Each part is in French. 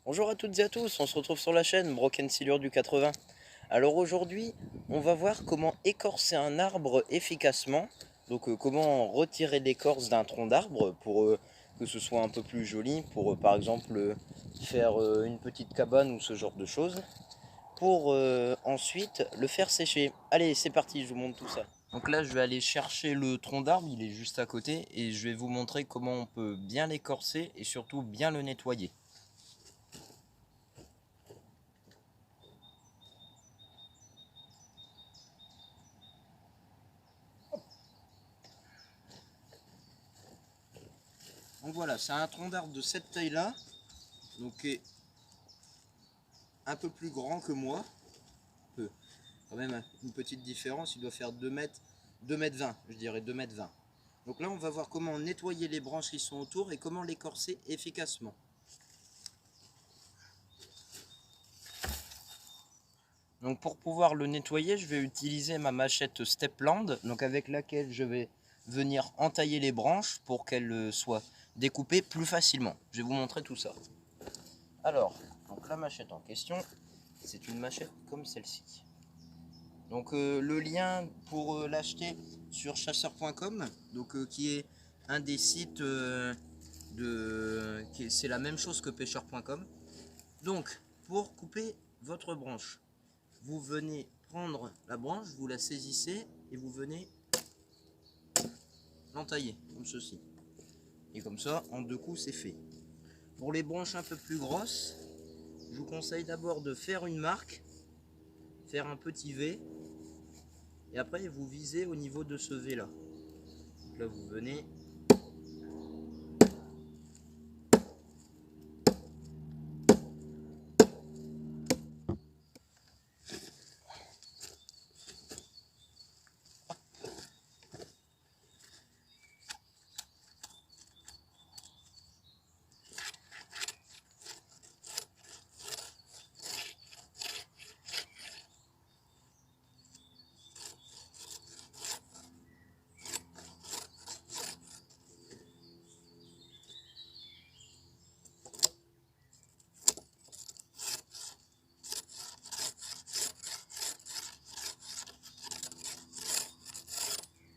Bonjour à toutes et à tous, on se retrouve sur la chaîne Broken Silure du 80. Alors aujourd'hui, on va voir comment écorcer un arbre efficacement. Donc comment retirer l'écorce d'un tronc d'arbre pour que ce soit un peu plus joli, pour par exemple faire une petite cabane ou ce genre de choses. Pour ensuite le faire sécher. Allez, c'est parti, je vous montre tout ça. Donc là, je vais aller chercher le tronc d'arbre, il est juste à côté, et je vais vous montrer comment on peut bien l'écorcer et surtout bien le nettoyer. Donc voilà, c'est un tronc d'arbre de cette taille-là, donc qui est un peu plus grand que moi. Quand même une petite différence, il doit faire 2 mètres 20, je dirais 2 mètres 20. Donc là, on va voir comment nettoyer les branches qui sont autour et comment l'écorcer efficacement. Donc pour pouvoir le nettoyer, je vais utiliser ma machette Stepland, donc avec laquelle je vais venir entailler les branches pour qu'elles soient découpées plus facilement. Je vais vous montrer tout ça. Alors, donc la machette en question, c'est une machette comme celle-ci. Donc le lien pour l'acheter sur chasseur.com, donc qui est un des sites c'est la même chose que pêcheur.com. Donc pour couper votre branche, vous venez prendre la branche, vous la saisissez et vous venez l'entailler comme ceci. Et comme ça, en 2 coups, c'est fait. Pour les branches un peu plus grosses, je vous conseille d'abord de faire une marque, faire un petit V, et après vous visez au niveau de ce V là. Donc là vous venez.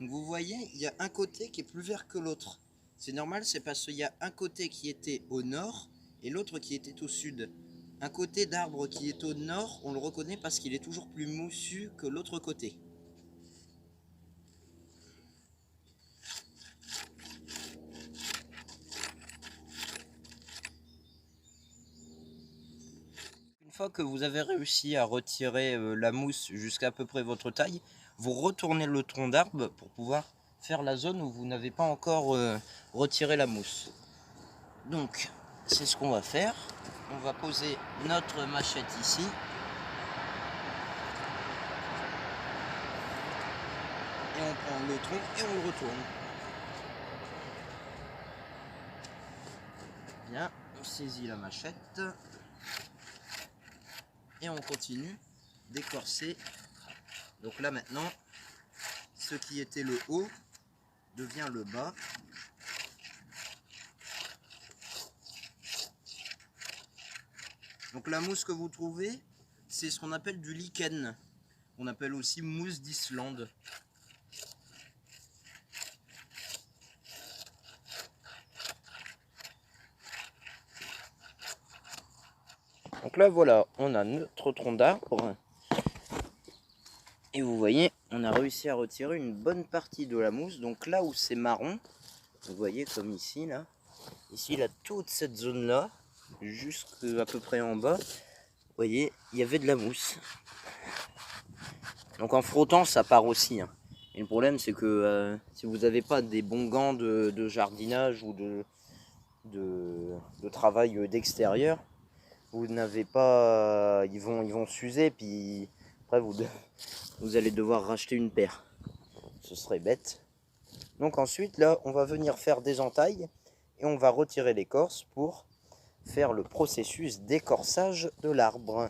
Donc vous voyez, il y a un côté qui est plus vert que l'autre. C'est normal, c'est parce qu'il y a un côté qui était au nord et l'autre qui était au sud. Un côté d'arbre qui est au nord, on le reconnaît parce qu'il est toujours plus moussu que l'autre côté. Une fois que vous avez réussi à retirer la mousse jusqu'à peu près votre taille, vous retournez le tronc d'arbre pour pouvoir faire la zone où vous n'avez pas encore retiré la mousse. Donc, c'est ce qu'on va faire. On va poser notre machette ici. Et on prend le tronc et on le retourne. Bien, on saisit la machette. Et on continue d'écorcer. Donc là maintenant, ce qui était le haut devient le bas. Donc la mousse que vous trouvez, c'est ce qu'on appelle du lichen. On appelle aussi mousse d'Islande. Donc là voilà, on a notre tronc d'arbre. Et vous voyez, on a réussi à retirer une bonne partie de la mousse. Donc là où c'est marron, vous voyez comme ici là. Ici là, toute cette zone là, jusqu'à peu près en bas, vous voyez, il y avait de la mousse. Donc en frottant, ça part aussi. Hein. Et le problème, c'est que si vous n'avez pas des bons gants de jardinage ou de travail d'extérieur, vous n'avez pas, ils vont s'user, puis après vous allez devoir racheter une paire. Ce serait bête. Donc ensuite, là, on va venir faire des entailles et on va retirer l'écorce pour faire le processus d'écorçage de l'arbre.